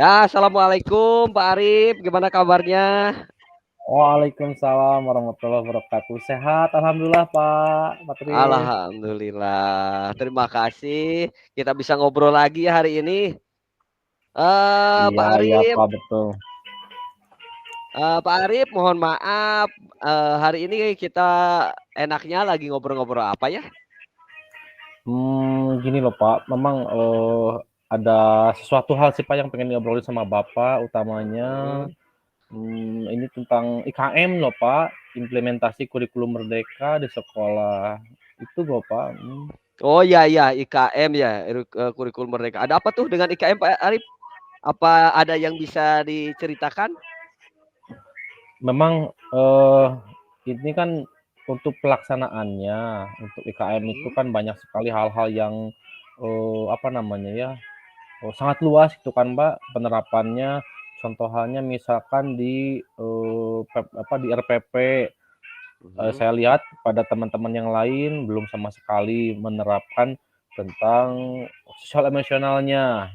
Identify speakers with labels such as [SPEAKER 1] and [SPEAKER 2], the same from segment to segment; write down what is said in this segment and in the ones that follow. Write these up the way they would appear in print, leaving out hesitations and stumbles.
[SPEAKER 1] Ya, assalamualaikum Pak Arif, gimana kabarnya?
[SPEAKER 2] Waalaikumsalam warahmatullahi wabarakatuh. Sehat, alhamdulillah Pak Patri.
[SPEAKER 1] Alhamdulillah, terima kasih. Kita bisa ngobrol lagi ya hari ini.
[SPEAKER 2] Iya,
[SPEAKER 1] Pak
[SPEAKER 2] iya
[SPEAKER 1] Arif,
[SPEAKER 2] Pak, betul.
[SPEAKER 1] Pak Arif, mohon maaf. Hari ini kita enaknya lagi ngobrol-ngobrol apa ya?
[SPEAKER 2] Gini loh Pak, memang ada sesuatu hal sih Pak yang pengen ngobrolin sama Bapak, utamanya
[SPEAKER 1] Mhm.
[SPEAKER 2] ini tentang IKM loh Pak, implementasi kurikulum merdeka di sekolah. Itu loh Pak.
[SPEAKER 1] Oh iya iya, IKM ya, kurikulum merdeka. Ada apa tuh dengan IKM Pak Arif? Apa ada yang bisa diceritakan?
[SPEAKER 2] Memang ini kan untuk pelaksanaannya, untuk IKM itu
[SPEAKER 1] Mhm.
[SPEAKER 2] kan banyak sekali hal-hal yang apa namanya ya, sangat luas itu kan, Mbak, penerapannya. Contoh halnya misalkan di, di RPP,
[SPEAKER 1] Mhm.
[SPEAKER 2] saya lihat pada teman-teman yang lain belum sama sekali menerapkan tentang sosial emosionalnya.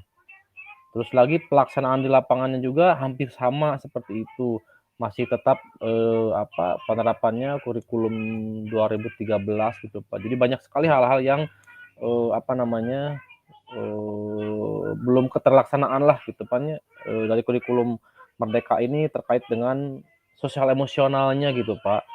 [SPEAKER 2] Terus lagi pelaksanaan di lapangannya juga hampir sama seperti itu. Masih tetap, penerapannya kurikulum 2013 gitu, Pak. Jadi banyak sekali hal-hal yang, apa namanya, belum keterlaksanaan lah gitu kan ya, dari kurikulum merdeka ini terkait dengan sosial emosionalnya gitu, Pak.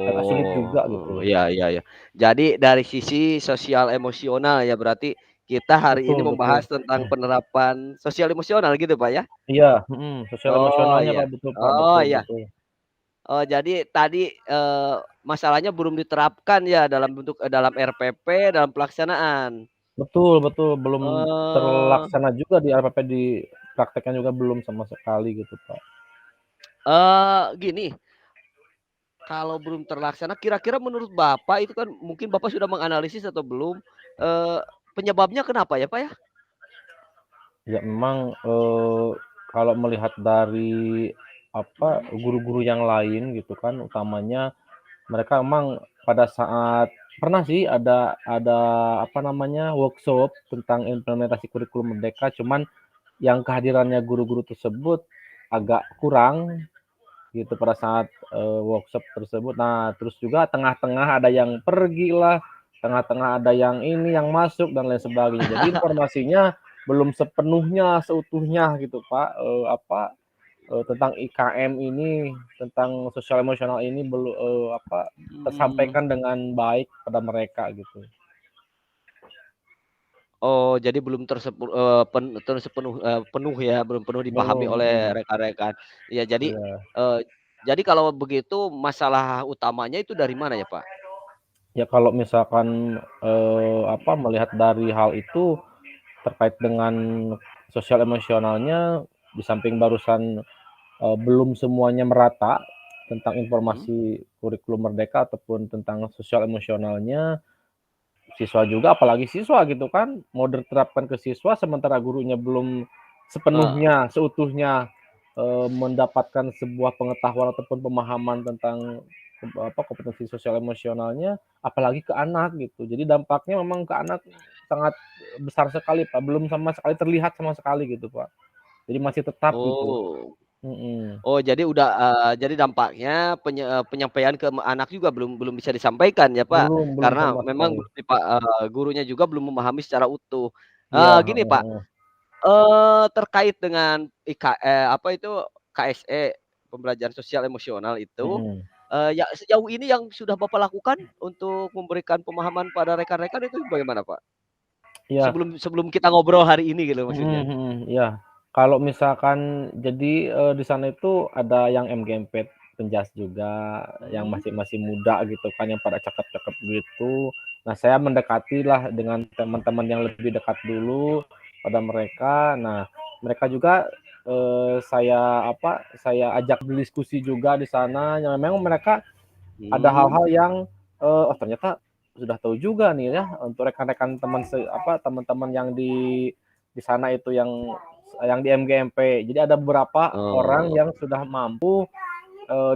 [SPEAKER 2] Agak sulit
[SPEAKER 1] Oh,
[SPEAKER 2] juga gitu.
[SPEAKER 1] iya iya iya. Jadi dari sisi sosial emosional ya berarti kita hari ini
[SPEAKER 2] Betul, betul.
[SPEAKER 1] membahas tentang penerapan sosial emosional gitu, Pak, ya?
[SPEAKER 2] Iya, sosial
[SPEAKER 1] Oh
[SPEAKER 2] emosionalnya,
[SPEAKER 1] iya.
[SPEAKER 2] Pak, betul, Pak,
[SPEAKER 1] Oh
[SPEAKER 2] betul,
[SPEAKER 1] iya.
[SPEAKER 2] betul.
[SPEAKER 1] Oh jadi tadi, masalahnya belum diterapkan ya dalam bentuk dalam RPP, dalam pelaksanaan?
[SPEAKER 2] Betul, betul, belum
[SPEAKER 1] Eee
[SPEAKER 2] terlaksana juga di RPP, prakteknya juga belum sama sekali gitu, Pak.
[SPEAKER 1] gini, kalau belum terlaksana kira-kira menurut Bapak itu kan mungkin Bapak sudah menganalisis atau belum, eee, penyebabnya kenapa ya, Pak, ya?
[SPEAKER 2] Ya memang, kalau melihat dari, guru-guru yang lain gitu kan, utamanya mereka memang pada saat pernah sih ada, workshop tentang implementasi kurikulum merdeka, cuman yang kehadirannya guru-guru tersebut agak kurang gitu pada saat, workshop tersebut. Nah, terus juga tengah-tengah ada yang pergi lah, tengah-tengah ada yang ini, yang masuk dan lain sebagainya. Jadi informasinya belum sepenuhnya, seutuhnya gitu, Pak, tentang IKM ini, tentang sosial emosional ini
[SPEAKER 1] Mmm.
[SPEAKER 2] tersampaikan dengan baik pada mereka gitu.
[SPEAKER 1] Oh, jadi belum penuh ya, belum penuh dipahami
[SPEAKER 2] Belum,
[SPEAKER 1] oleh rekan-rekan. Iya,
[SPEAKER 2] iya.
[SPEAKER 1] eee, jadi kalau begitu masalah utamanya itu dari mana ya, Pak?
[SPEAKER 2] Ya kalau misalkan, melihat dari hal itu terkait dengan sosial emosionalnya, di samping barusan, belum semuanya merata tentang
[SPEAKER 1] Mhm.
[SPEAKER 2] informasi kurikulum merdeka ataupun tentang sosial emosionalnya, siswa juga apalagi siswa gitu kan, mau diterapkan ke siswa sementara gurunya belum
[SPEAKER 1] Heeh.
[SPEAKER 2] sepenuhnya, seutuhnya, mendapatkan sebuah pengetahuan ataupun pemahaman tentang, kompetensi sosial emosionalnya, apalagi ke anak gitu. Jadi dampaknya memang ke anak sangat besar sekali, Pak, belum sama sekali terlihat sama sekali gitu, Pak. Jadi masih tetap gitu.
[SPEAKER 1] Oh.
[SPEAKER 2] Mhm.
[SPEAKER 1] Oh, jadi dampaknya penyampaian ke anak juga belum belum bisa disampaikan ya, Pak?
[SPEAKER 2] Belum, belum
[SPEAKER 1] Karena
[SPEAKER 2] sama
[SPEAKER 1] memang
[SPEAKER 2] sekali.
[SPEAKER 1] gurunya juga belum memahami secara utuh.
[SPEAKER 2] Iya,
[SPEAKER 1] Gini,
[SPEAKER 2] heeh,
[SPEAKER 1] Pak,
[SPEAKER 2] heeh.
[SPEAKER 1] terkait dengan apa itu, KSE, pembelajaran sosial emosional itu,
[SPEAKER 2] Mhm.
[SPEAKER 1] ya sejauh ini yang sudah Bapak lakukan untuk memberikan pemahaman pada rekan-rekan itu bagaimana, Pak?
[SPEAKER 2] Iya.
[SPEAKER 1] Sebelum sebelum kita ngobrol hari ini gitu
[SPEAKER 2] Mhm,
[SPEAKER 1] maksudnya.
[SPEAKER 2] mhm, iya. Kalau misalkan jadi, di sana itu ada yang MGMP Penjas juga, yang
[SPEAKER 1] Mhm.
[SPEAKER 2] masih masih muda gitu kan, yang pada cakep-cakep gitu. Nah, saya mendekatilah dengan teman-teman yang lebih dekat dulu pada mereka. Nah, mereka juga, saya ajak berdiskusi juga di sana, yang memang mereka ada
[SPEAKER 1] Mmm.
[SPEAKER 2] hal-hal yang, oh ternyata sudah tahu juga nih ya, untuk rekan-rekan teman-teman yang di sana itu yang di MGMP. Jadi ada beberapa orang
[SPEAKER 1] Oh.
[SPEAKER 2] yang sudah mampu,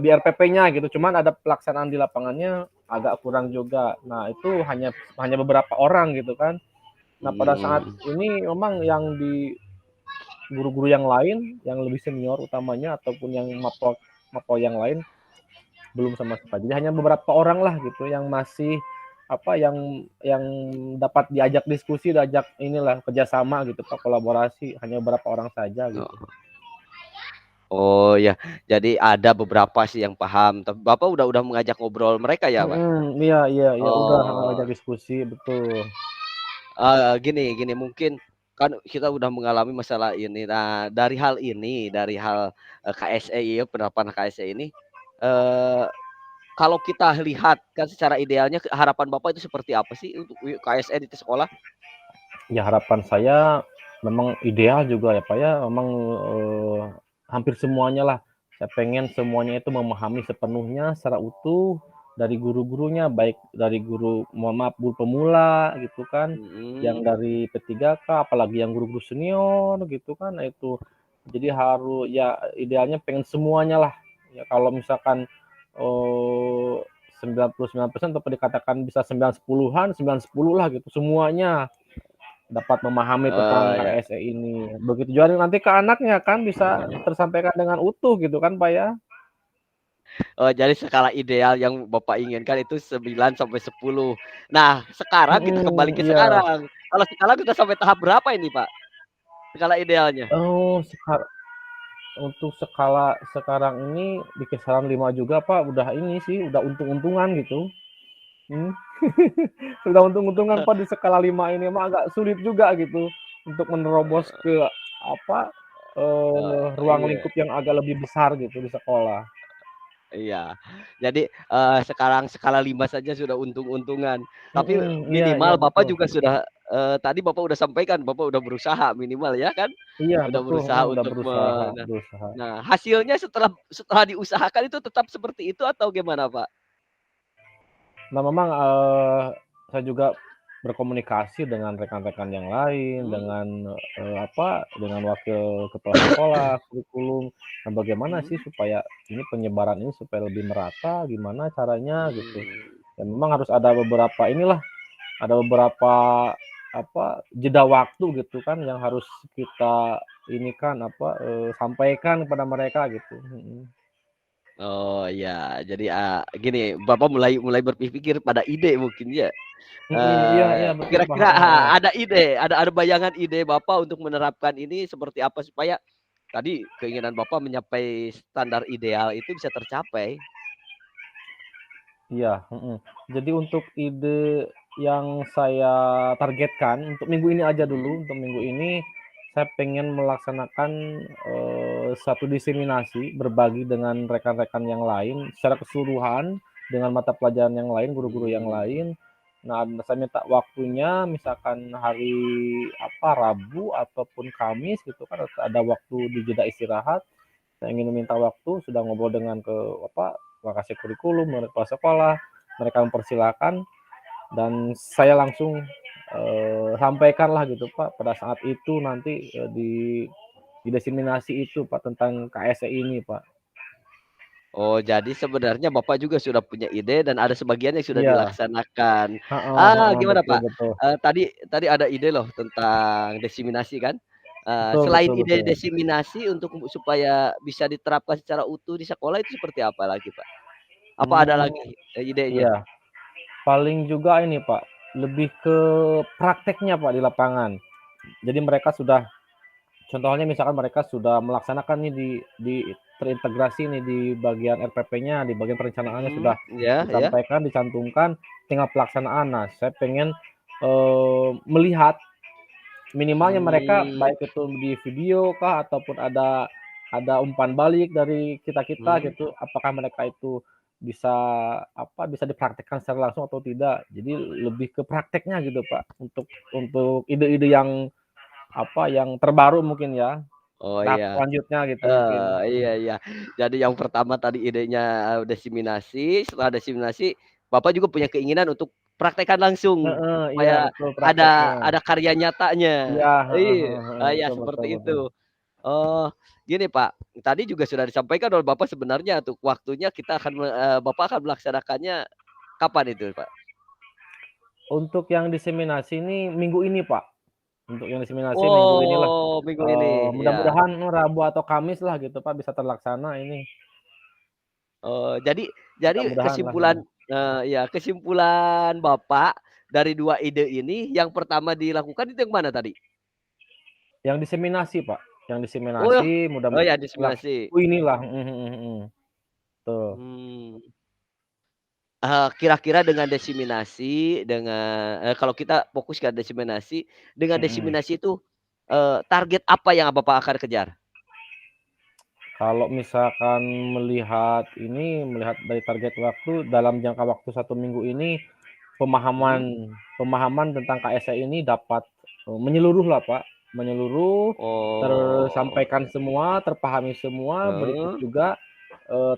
[SPEAKER 2] di RPP-nya gitu, cuman ada pelaksanaan di lapangannya agak kurang juga. Nah, itu hanya hanya beberapa orang gitu kan. Nah, pada saat
[SPEAKER 1] Mhm.
[SPEAKER 2] ini memang yang guru-guru yang lain, yang lebih senior utamanya ataupun yang mapel yang lain belum sama sekali. Jadi hanya beberapa orang lah gitu yang masih apa yang dapat diajak diskusi, diajak inilah kerjasama gitu Pak, kolaborasi hanya beberapa orang saja gitu.
[SPEAKER 1] Oh. Oh ya, jadi ada beberapa sih yang paham, tapi Bapak udah mengajak ngobrol mereka ya, Pak?
[SPEAKER 2] Iya iya iya, udah
[SPEAKER 1] Oh,
[SPEAKER 2] ajak diskusi, betul.
[SPEAKER 1] gini mungkin kan kita udah mengalami masalah ini. Nah, dari hal ini, dari hal, KSE ya, penerapan KSE ini, eee, kalau kita lihat kan secara idealnya harapan Bapak itu seperti apa sih untuk KSE di sekolah?
[SPEAKER 2] Ya harapan saya memang ideal juga ya Pak ya, memang, hampir semuanya lah, saya pengen semuanya itu memahami sepenuhnya secara utuh dari guru-gurunya, baik dari guru mohon maaf, guru pemula gitu kan, yang
[SPEAKER 1] Mhm,
[SPEAKER 2] dari P3K, apalagi yang guru-guru senior gitu kan. Nah itu, jadi ya idealnya pengen semuanya lah, ya kalau misalkan, eee, 99% atau dikatakan bisa 9/10-an, 9/10 lah gitu, semuanya dapat memahami tentang
[SPEAKER 1] ya.
[SPEAKER 2] KSE ini. Begitu juga nanti ke anaknya kan bisa tersampaikan dengan utuh gitu kan, Pak, ya.
[SPEAKER 1] Oh, jadi skala ideal yang Bapak inginkan itu 9 sampai 10. Nah, sekarang kita kembali ke
[SPEAKER 2] Iya.
[SPEAKER 1] sekarang. Kalau sekarang sudah sampai tahap berapa ini, Pak, skala idealnya?
[SPEAKER 2] Oh, untuk skala sekarang ini di kisaran 5 juga, Pak, udah ini sih, udah untung-untungan gitu. Mmm. Sudah untung-untungan, Pak, di skala 5 ini mah agak sulit juga gitu untuk menerobos ke apa, ruang
[SPEAKER 1] Iya.
[SPEAKER 2] lingkup yang agak lebih besar gitu di sekolah.
[SPEAKER 1] Iya. Jadi, sekarang skala 5 saja sudah untung-untungan. Tapi
[SPEAKER 2] Iya iya
[SPEAKER 1] minimal Bapak
[SPEAKER 2] betul.
[SPEAKER 1] juga sudah, tadi Bapak udah sampaikan, Bapak udah berusaha minimal ya kan?
[SPEAKER 2] Iya
[SPEAKER 1] Udah
[SPEAKER 2] betul,
[SPEAKER 1] berusaha
[SPEAKER 2] udah
[SPEAKER 1] untuk
[SPEAKER 2] berusaha berusaha.
[SPEAKER 1] nah, hasilnya setelah setelah diusahakan itu tetap seperti itu atau gimana, Pak?
[SPEAKER 2] Nah memang, saya juga berkomunikasi dengan rekan-rekan yang lain,
[SPEAKER 1] Mmm,
[SPEAKER 2] dengan, dengan wakil kepala sekolah, kurikulum. Nah bagaimana
[SPEAKER 1] mhm,
[SPEAKER 2] sih supaya ini penyebaran ini supaya lebih merata, gimana caranya gitu.
[SPEAKER 1] mmm.
[SPEAKER 2] Dan memang harus ada beberapa inilah, ada beberapa jeda waktu gitu kan yang harus kita ini kan sampaikan kepada mereka gitu.
[SPEAKER 1] Oh iya, jadi, gini, Bapak mulai mulai berpikir pada ide mungkin ya?
[SPEAKER 2] Iya iya betul Pak,
[SPEAKER 1] Kira-kira
[SPEAKER 2] heeh heeh.
[SPEAKER 1] ada ide, ada bayangan ide Bapak untuk menerapkan ini seperti apa supaya tadi keinginan Bapak mencapai standar ideal itu bisa tercapai?
[SPEAKER 2] Iya, Jadi untuk ide yang saya targetkan untuk minggu ini aja
[SPEAKER 1] Mhm,
[SPEAKER 2] dulu, untuk minggu ini saya pengen melaksanakan, satu diseminasi, berbagi dengan rekan-rekan yang lain secara keseluruhan dengan mata pelajaran yang lain, guru-guru yang
[SPEAKER 1] mmm,
[SPEAKER 2] lain. Nah, saya minta waktunya misalkan hari Rabu ataupun Kamis gitu kan, ada waktu di jeda istirahat. Saya ingin meminta waktu, sudah ngobrol dengan lokasi kurikulum, dengan kepala sekolah, mereka mempersilahkan dan saya langsung, sampaikanlah gitu Pak, pada saat itu nanti, di diseminasi itu Pak, tentang KSE ini Pak.
[SPEAKER 1] oh jadi sebenarnya Bapak juga sudah punya ide dan ada sebagian yang sudah
[SPEAKER 2] Iya,
[SPEAKER 1] dilaksanakan.
[SPEAKER 2] heeh heeh,
[SPEAKER 1] Gimana
[SPEAKER 2] betul
[SPEAKER 1] Pak,
[SPEAKER 2] betul.
[SPEAKER 1] tadi tadi ada ide loh tentang diseminasi kan,
[SPEAKER 2] Betul
[SPEAKER 1] selain
[SPEAKER 2] betul
[SPEAKER 1] ide
[SPEAKER 2] betul.
[SPEAKER 1] diseminasi untuk supaya bisa diterapkan secara utuh di sekolah itu seperti apa lagi Pak? Apa ada
[SPEAKER 2] Mmm,
[SPEAKER 1] lagi, idenya?
[SPEAKER 2] iya, paling juga ini Pak, lebih ke prakteknya Pak, di lapangan. Jadi mereka sudah contohnya misalkan mereka sudah melaksanakan nih di terintegrasi nih di bagian RPP-nya, di bagian perencanaannya sudah
[SPEAKER 1] Mhm, iya iya.
[SPEAKER 2] disampaikan, dicantumkan, tinggal pelaksanaan. Nah, saya pengen, melihat minimalnya mereka
[SPEAKER 1] Mmm,
[SPEAKER 2] baik itu di video kah ataupun ada umpan balik dari kita-kita
[SPEAKER 1] mhm.
[SPEAKER 2] gitu, apakah mereka itu bisa bisa dipraktekkan secara langsung atau tidak. Jadi lebih ke prakteknya gitu, Pak, untuk ide-ide yang terbaru mungkin ya.
[SPEAKER 1] Oh
[SPEAKER 2] Tahap
[SPEAKER 1] iya,
[SPEAKER 2] selanjutnya gitu mungkin,
[SPEAKER 1] iya iya. Jadi yang pertama tadi idenya, diseminasi, setelah diseminasi Bapak juga punya keinginan untuk praktekkan langsung,
[SPEAKER 2] heeh, iya
[SPEAKER 1] supaya
[SPEAKER 2] betul
[SPEAKER 1] ada
[SPEAKER 2] prakteknya.
[SPEAKER 1] ada karya nyatanya.
[SPEAKER 2] Iya, heeh heeh heeh,
[SPEAKER 1] Iya
[SPEAKER 2] betul betul
[SPEAKER 1] seperti
[SPEAKER 2] betul.
[SPEAKER 1] itu. Oh, gini Pak, tadi juga sudah disampaikan oleh Bapak sebenarnya untuk waktunya kita akan Bapak akan melaksanakannya kapan itu Pak?
[SPEAKER 2] Untuk yang diseminasi ini minggu ini, Pak, untuk yang diseminasi minggu inilah,
[SPEAKER 1] Oh, minggu ini, ya.
[SPEAKER 2] mudah-mudahan Rabu atau Kamis lah gitu, Pak, bisa terlaksana ini,
[SPEAKER 1] Oh, jadi
[SPEAKER 2] mudah-mudahan lah,
[SPEAKER 1] kesimpulan
[SPEAKER 2] heeh.
[SPEAKER 1] ya kesimpulan Bapak dari 2 ide ini yang pertama dilakukan itu yang mana tadi?
[SPEAKER 2] Yang diseminasi, Pak, yang
[SPEAKER 1] Oh ya,
[SPEAKER 2] diseminasi
[SPEAKER 1] oh ya
[SPEAKER 2] mudah-mudahan
[SPEAKER 1] diseminasi.
[SPEAKER 2] inilah, mhm mhm mhm, tuh,
[SPEAKER 1] Mmm, kira-kira dengan desiminasi, dengan kalau kita fokus ke desiminasi, dengan
[SPEAKER 2] mhm.
[SPEAKER 1] desiminasi itu, target apa yang Bapak akan kejar?
[SPEAKER 2] Kalau misalkan melihat dari target waktu, dalam jangka waktu 1 minggu ini,
[SPEAKER 1] Mhm.
[SPEAKER 2] pemahaman tentang KSE ini dapat, menyeluruh lah, Pak, menyeluruh,
[SPEAKER 1] Oh,
[SPEAKER 2] tersampaikan semua, terpahami semua, berikut
[SPEAKER 1] heeh.
[SPEAKER 2] juga,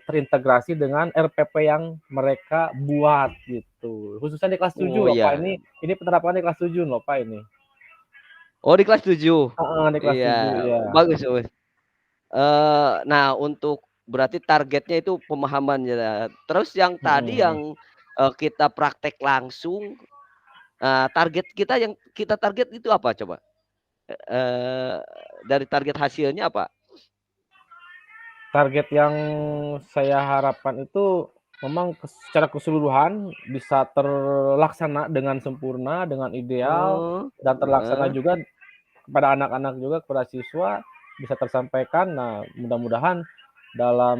[SPEAKER 2] terintegrasi dengan RPP yang mereka buat, gitu. Khususnya di kelas 7
[SPEAKER 1] Oh
[SPEAKER 2] loh, Pak,
[SPEAKER 1] iya.
[SPEAKER 2] ini penerapannya di kelas 7 loh, Pak, ini.
[SPEAKER 1] Oh di kelas 7.
[SPEAKER 2] Heeh, di kelas
[SPEAKER 1] Iya,
[SPEAKER 2] 7 iya.
[SPEAKER 1] bagus bagus. Nah untuk berarti targetnya itu pemahaman ya. Terus yang tadi
[SPEAKER 2] Mhm.
[SPEAKER 1] yang, kita praktek langsung, target kita yang kita target itu apa coba? Eee, dari target hasilnya apa?
[SPEAKER 2] Target yang saya harapkan itu memang secara keseluruhan bisa terlaksana dengan sempurna, dengan ideal,
[SPEAKER 1] Oh,
[SPEAKER 2] dan terlaksana
[SPEAKER 1] heeh.
[SPEAKER 2] juga kepada anak-anak juga, kepada siswa bisa tersampaikan. Nah, mudah-mudahan dalam,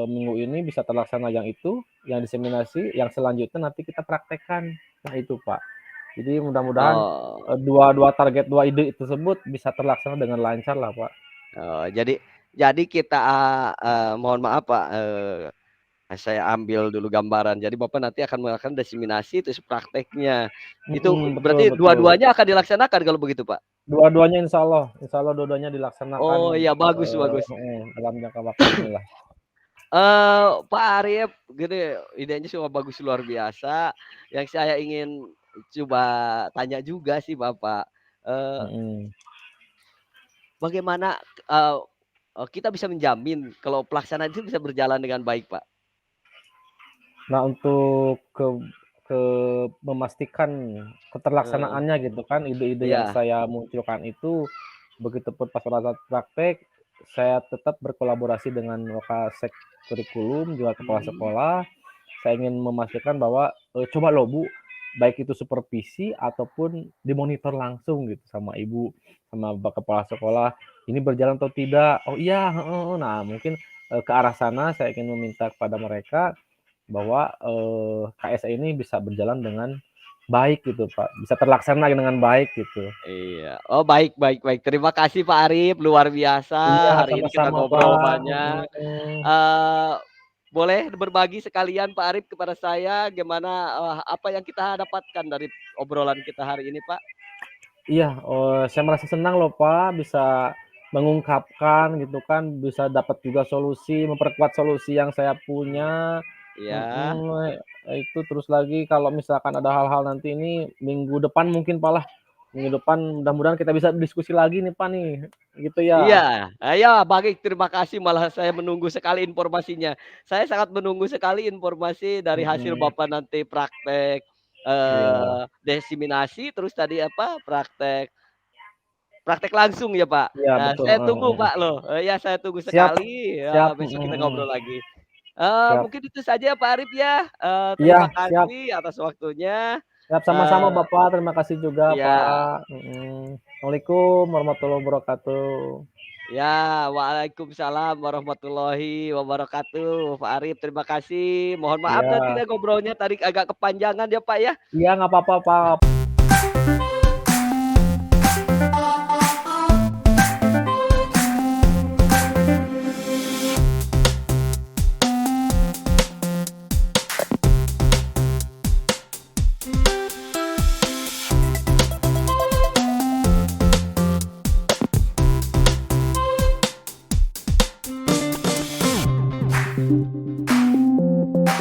[SPEAKER 2] minggu ini bisa terlaksana yang itu, yang diseminasi, yang selanjutnya nanti kita praktekkan. Nah itu, Pak. Jadi mudah-mudahan,
[SPEAKER 1] Oh,
[SPEAKER 2] dua dua target, 2 ide tersebut bisa terlaksana dengan lancar lah, Pak.
[SPEAKER 1] oh jadi kita, mohon maaf Pak, saya ambil dulu gambaran. Jadi Bapak nanti akan melakukan desiminasi terus prakteknya. Itu
[SPEAKER 2] Betul
[SPEAKER 1] berarti
[SPEAKER 2] betul.
[SPEAKER 1] dua-duanya akan dilaksanakan kalau begitu, Pak?
[SPEAKER 2] Dua-duanya insyaallah dua-duanya dilaksanakan,
[SPEAKER 1] Oh iya, bagus bagus.
[SPEAKER 2] dalam jangka waktu inilah.
[SPEAKER 1] Pak Arif, gini, idenya semua bagus luar biasa. Yang saya ingin coba tanya juga sih Bapak, eee,
[SPEAKER 2] Mhm.
[SPEAKER 1] bagaimana, eee kita bisa menjamin kalau pelaksanaan itu bisa berjalan dengan baik, Pak?
[SPEAKER 2] Nah, untuk ke memastikan
[SPEAKER 1] Heeh,
[SPEAKER 2] keterlaksanaannya gitu kan, ide-ide yang
[SPEAKER 1] iya,
[SPEAKER 2] saya munculkan itu, begitupun pas pada saat praktek, saya tetap berkolaborasi dengan Wakasek Kurikulum, juga kepala
[SPEAKER 1] mhm,
[SPEAKER 2] sekolah. Saya ingin memastikan bahwa, coba loh Bu, baik itu supervisi ataupun dimonitor langsung gitu sama ibu, sama kepala sekolah, ini berjalan atau tidak? Oh iya, heeh heeh. Nah mungkin, ke arah sana saya ingin meminta kepada mereka bahwa, KSE ini bisa berjalan dengan baik gitu Pak, bisa terlaksana dengan baik gitu.
[SPEAKER 1] iya. Oh, baik baik baik. Terima kasih Pak Arif, luar biasa.
[SPEAKER 2] Iya,
[SPEAKER 1] Hari ini kita
[SPEAKER 2] sama-sama
[SPEAKER 1] ngobrol
[SPEAKER 2] Pak,
[SPEAKER 1] banyak.
[SPEAKER 2] mhm.
[SPEAKER 1] Eee, boleh berbagi sekalian Pak Arif kepada saya gimana, apa yang kita dapatkan dari obrolan kita hari ini, Pak?
[SPEAKER 2] Iya, saya merasa senang loh Pak, bisa mengungkapkan gitu kan, bisa dapat juga solusi, memperkuat solusi yang saya
[SPEAKER 1] Mmm,
[SPEAKER 2] punya,
[SPEAKER 1] iya.
[SPEAKER 2] mhm, itu terus lagi kalau misalkan ada hal-hal nanti ini minggu depan mungkin Pak lah, minggu depan mudah-mudahan kita bisa diskusi lagi nih Pak nih, gitu ya?
[SPEAKER 1] Iya, iya baik terima kasih malah saya menunggu sekali informasinya. Saya sangat menunggu sekali informasi dari hasil
[SPEAKER 2] Mhm,
[SPEAKER 1] Bapak nanti praktek,
[SPEAKER 2] iya
[SPEAKER 1] desiminasi terus tadi apa, praktek praktek langsung ya, Pak?
[SPEAKER 2] iya
[SPEAKER 1] Nah,
[SPEAKER 2] betul,
[SPEAKER 1] saya
[SPEAKER 2] heeh
[SPEAKER 1] tunggu,
[SPEAKER 2] heeh.
[SPEAKER 1] Pak, loh, ya saya tunggu
[SPEAKER 2] Siap
[SPEAKER 1] sekali,
[SPEAKER 2] siap,
[SPEAKER 1] ya besok
[SPEAKER 2] mhm
[SPEAKER 1] kita
[SPEAKER 2] mhm,
[SPEAKER 1] ngobrol lagi.
[SPEAKER 2] siap.
[SPEAKER 1] Mungkin itu saja Pak Arif ya,
[SPEAKER 2] Iya,
[SPEAKER 1] terima
[SPEAKER 2] siap
[SPEAKER 1] kasih atas waktunya,
[SPEAKER 2] siap, sama-sama
[SPEAKER 1] eee,
[SPEAKER 2] Bapak, terima kasih juga
[SPEAKER 1] iya.
[SPEAKER 2] Pak, mhm. Assalamualaikum warahmatullahi wabarakatuh.
[SPEAKER 1] Ya, waalaikumsalam warahmatullahi wabarakatuh, Pak Arif, terima kasih. Mohon maaf nanti
[SPEAKER 2] Iya
[SPEAKER 1] ya ngobrolnya tadi agak kepanjangan ya, Pak, ya.
[SPEAKER 2] iya, nggak apa-apa Pak.